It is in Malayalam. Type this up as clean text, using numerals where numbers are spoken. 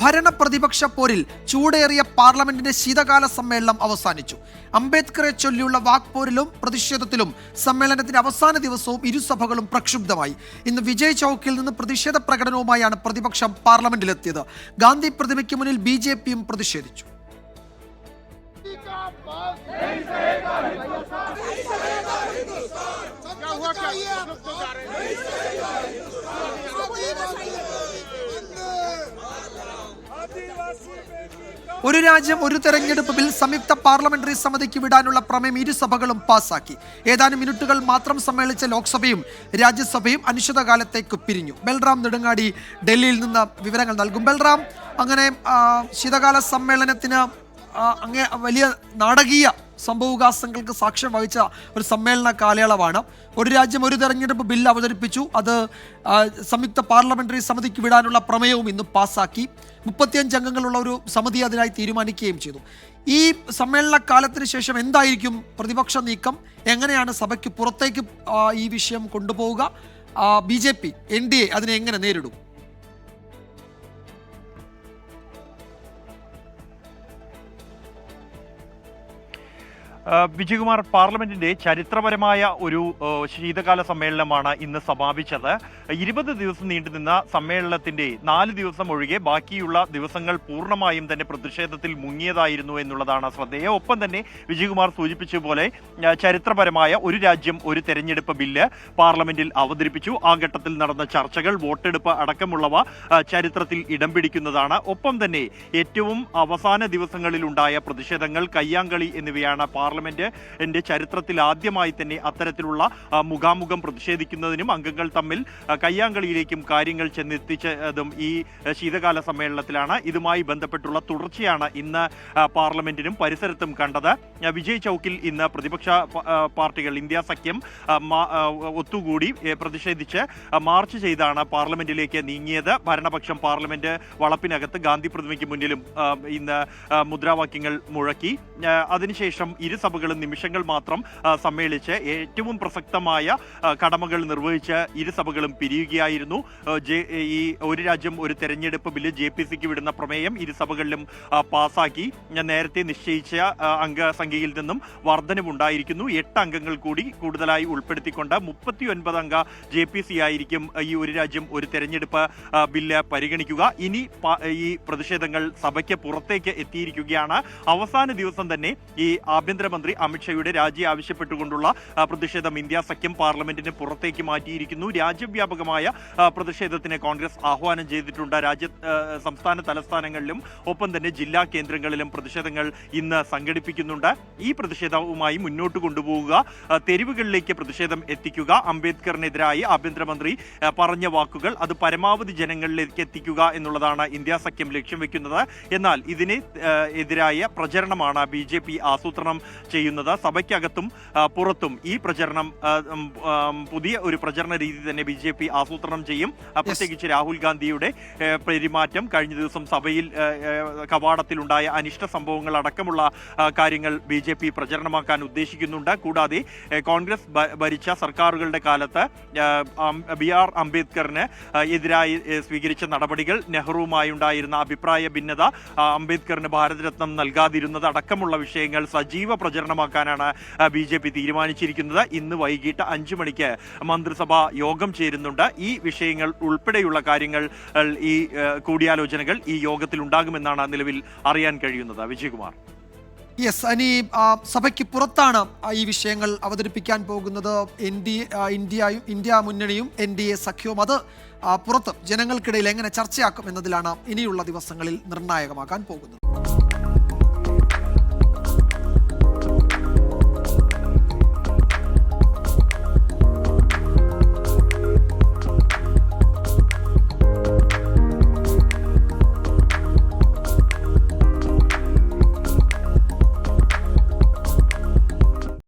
ഭരണ പ്രതിപക്ഷ പോരിൽ ചൂടേറിയ പാർലമെന്റിന്റെ ശീതകാല സമ്മേളനം അവസാനിച്ചു. അംബേദ്കറെ ചൊല്ലിയുള്ള വാക്പോരിലും പ്രതിഷേധത്തിലും സമ്മേളനത്തിന്റെ അവസാന ദിവസവും ഇരുസഭകളും പ്രക്ഷുബ്ധമായി. ഇന്ന് വിജയ് ചൌക്കിൽ നിന്ന് പ്രതിഷേധ പ്രകടനവുമായാണ് പ്രതിപക്ഷം പാർലമെന്റിലെത്തിയത്. ഗാന്ധി പ്രതിമയ്ക്ക് മുന്നിൽ BJPയും പ്രതിഷേധിച്ചു. ഒരു രാജ്യം ഒരു തെരഞ്ഞെടുപ്പ് ബിൽ സംയുക്ത പാർലമെന്ററി സമിതിക്ക് വിടാനുള്ള പ്രമേയം ഇരുസഭകളും പാസാക്കി. ഏതാനും മിനിറ്റുകൾ മാത്രം സമ്മേളിച്ച ലോക്സഭയും രാജ്യസഭയും അനിശ്ചിതകാലത്തേക്ക് പിരിഞ്ഞു. ബൽറാം നെടുങ്ങാടി ഡൽഹിയിൽ നിന്ന് വിവരങ്ങൾ നൽകും. ബൽറാം, അങ്ങനെ ശീതകാല സമ്മേളനത്തിന് അങ്ങേ വലിയ നാടകീയ സംഭവവികാസങ്ങൾക്ക് സാക്ഷ്യം വഹിച്ച ഒരു സമ്മേളന കാലയളവാണ്. ഒരു രാജ്യം ഒരു തെരഞ്ഞെടുപ്പ് ബില്ല് അവതരിപ്പിച്ചു. അത് സംയുക്ത പാർലമെന്ററി സമിതിക്ക് വിടാനുള്ള പ്രമേയവും ഇന്ന് പാസ്സാക്കി. 35 അംഗങ്ങളുള്ള ഒരു സമിതി അതിനായി തീരുമാനിക്കുകയും ചെയ്തു. ഈ സമ്മേളന കാലത്തിന് ശേഷം എന്തായിരിക്കും പ്രതിപക്ഷ നീക്കം? എങ്ങനെയാണ് സഭയ്ക്ക് പുറത്തേക്ക് ഈ വിഷയം കൊണ്ടുപോവുക? BJP NDA അതിനെ എങ്ങനെ നേരിടും? വിജയകുമാർ, പാർലമെന്റിന്റെ ചരിത്രപരമായ ഒരു ശീതകാല സമ്മേളനമാണ് ഇന്ന് സമാപിച്ചത്. 20 ദിവസം നീണ്ടുനിന്ന സമ്മേളനത്തിന്റെ 4 ദിവസം ഒഴികെ ബാക്കിയുള്ള ദിവസങ്ങൾ പൂർണ്ണമായും തന്നെ പ്രതിഷേധത്തിൽ മുങ്ങിയതായിരുന്നു എന്നുള്ളതാണ് ശ്രദ്ധേയം. ഒപ്പം തന്നെ വിജയകുമാർ സൂചിപ്പിച്ചതുപോലെ ചരിത്രപരമായ ഒരു രാജ്യം ഒരു തെരഞ്ഞെടുപ്പ് ബില്ല് പാർലമെന്റിൽ അവതരിപ്പിച്ചു. ആ ഘട്ടത്തിൽ നടന്ന ചർച്ചകൾ, വോട്ടെടുപ്പ് അടക്കമുള്ളവ ചരിത്രത്തിൽ ഇടം പിടിക്കുന്നതാണ്. ഒപ്പം തന്നെ ഏറ്റവും അവസാന ദിവസങ്ങളിലുണ്ടായ പ്രതിഷേധങ്ങൾ, കയ്യാങ്കളി എന്നിവയാണ് പാർലമെന്റിന്റെ ചരിത്രത്തിൽ ആദ്യമായി തന്നെ അത്തരത്തിലുള്ള മുഖാമുഖം പ്രതിഷേധിക്കുന്നതിനും അംഗങ്ങൾ തമ്മിൽ കയ്യാങ്കളിയിലേക്കും കാര്യങ്ങൾ ചെന്നെത്തിച്ചതും ഈ ശീതകാല സമ്മേളനത്തിലാണ്. ഇതുമായി ബന്ധപ്പെട്ടുള്ള തുടർച്ചയാണ് ഇന്ന് പാർലമെന്റിനും പരിസരത്തും കണ്ടത്. വിജയ് ചൌക്കിൽ ഇന്ന് പ്രതിപക്ഷ പാർട്ടികൾ, ഇന്ത്യ സഖ്യം ഒത്തുകൂടി പ്രതിഷേധിച്ച് മാർച്ച് ചെയ്താണ് പാർലമെന്റിലേക്ക് നീങ്ങിയത്. ഭരണപക്ഷം പാർലമെന്റ് വളപ്പിനകത്ത് ഗാന്ധി പ്രതിമയ്ക്ക് മുന്നിലും ഇന്ന് മുദ്രാവാക്യങ്ങൾ മുഴക്കി. അതിനുശേഷം ഇരുസഭകളും നിമിഷങ്ങൾ മാത്രം സമ്മേളിച്ച് ഏറ്റവും പ്രസക്തമായ കടമകൾ നിർവഹിച്ച് ഇരുസഭകളും പിരിയുകയായിരുന്നു. ഈ ഒരു രാജ്യം ഒരു തെരഞ്ഞെടുപ്പ് ബില്ല് JPCക്ക് വിടുന്ന പ്രമേയം ഇരുസഭകളിലും പാസാക്കി. നേരത്തെ നിശ്ചയിച്ച അംഗസംഖ്യയിൽ നിന്നും വർധനവുണ്ടായിരിക്കുന്നു. 8 അംഗങ്ങൾ കൂടി കൂടുതലായി ഉൾപ്പെടുത്തിക്കൊണ്ട് 39 അംഗ JPC ആയിരിക്കും ഈ ഒരു രാജ്യം ഒരു തെരഞ്ഞെടുപ്പ് ബില്ല് പരിഗണിക്കുക. ഇനി ഈ പ്രതിഷേധങ്ങൾ സഭയ്ക്ക് പുറത്തേക്ക് എത്തിയിരിക്കുകയാണ്. അവസാന ദിവസം തന്നെ ഈ ആഭ്യന്തരമന്ത്രി അമിത്ഷായുടെ രാജി ആവശ്യപ്പെട്ടുകൊണ്ടുള്ള പ്രതിഷേധം ഇന്ത്യ സഖ്യം പാർലമെന്റിന് പുറത്തേക്ക് മാറ്റിയിരിക്കുന്നു. രാജ്യവ്യാപകമായ പ്രതിഷേധത്തിന് കോൺഗ്രസ് ആഹ്വാനം ചെയ്തിട്ടുണ്ട്. സംസ്ഥാന തലസ്ഥാനങ്ങളിലും ഒപ്പം തന്നെ ജില്ലാ കേന്ദ്രങ്ങളിലും പ്രതിഷേധങ്ങൾ ഇന്ന് സംഘടിപ്പിക്കുന്നുണ്ട്. ഈ പ്രതിഷേധവുമായി മുന്നോട്ട് കൊണ്ടുപോവുക, തെരുവുകളിലേക്ക് പ്രതിഷേധം എത്തിക്കുക, അംബേദ്കറിനെതിരായി ആഭ്യന്തരമന്ത്രി പറഞ്ഞ വാക്കുകൾ അത് പരമാവധി ജനങ്ങളിലേക്ക് എത്തിക്കുക എന്നുള്ളതാണ് ഇന്ത്യ സഖ്യം ലക്ഷ്യം വെക്കുന്നത്. എന്നാൽ ഇതിന് എതിരായ പ്രചരണമാണ് BJP ആസൂത്രണം ചെയ്യുന്നത്. സഭയ്ക്കകത്തും പുറത്തും ഈ പ്രചരണം, പുതിയ ഒരു പ്രചരണ രീതി തന്നെ BJP ആസൂത്രണം ചെയ്യും. പ്രത്യേകിച്ച് രാഹുൽ ഗാന്ധിയുടെ പെരുമാറ്റം, കഴിഞ്ഞ ദിവസം സഭയിൽ കവാടത്തിലുണ്ടായ അനിഷ്ട സംഭവങ്ങൾ അടക്കമുള്ള കാര്യങ്ങൾ BJP പ്രചരണമാക്കാൻ ഉദ്ദേശിക്കുന്നുണ്ട്. കൂടാതെ കോൺഗ്രസ് ഭരിച്ച സർക്കാരുകളുടെ കാലത്ത് BR അംബേദ്കറിന് എതിരായി സ്വീകരിച്ച നടപടികൾ, നെഹ്റുവുമായുണ്ടായിരുന്ന അഭിപ്രായ ഭിന്നത, അംബേദ്കറിന് ഭാരതരത്നം നൽകാതിരുന്നത് അടക്കമുള്ള വിഷയങ്ങൾ സജീവ പ്രചരണമാക്കാനാണ് BJP തീരുമാനിച്ചിരിക്കുന്നത്. ഇന്ന് വൈകിട്ട് 5 മണിക്ക് മന്ത്രിസഭ യോഗം ചേരുന്നുണ്ട്. ഈ വിഷയങ്ങൾ ഉൾപ്പെടെയുള്ള കാര്യങ്ങൾ, ഈ കൂടിയാലോചനകൾ ഈ യോഗത്തിൽ ഉണ്ടാകുമെന്നാണ് നിലവിൽ അറിയാൻ കഴിയുന്നത്. വിജയകുമാർ. അനി, സഭയ്ക്ക് പുറത്താണ് ഈ വിഷയങ്ങൾ അവതരിപ്പിക്കാൻ പോകുന്നത്. ഇന്ത്യ മുന്നണിയും NDA സഖ്യവും അത് പുറത്ത് ജനങ്ങൾക്കിടയിൽ എങ്ങനെ ചർച്ചയാക്കും എന്നതിലാണ് ഇനിയുള്ള ദിവസങ്ങളിൽ നിർണായകമാക്കാൻ പോകുന്നത്.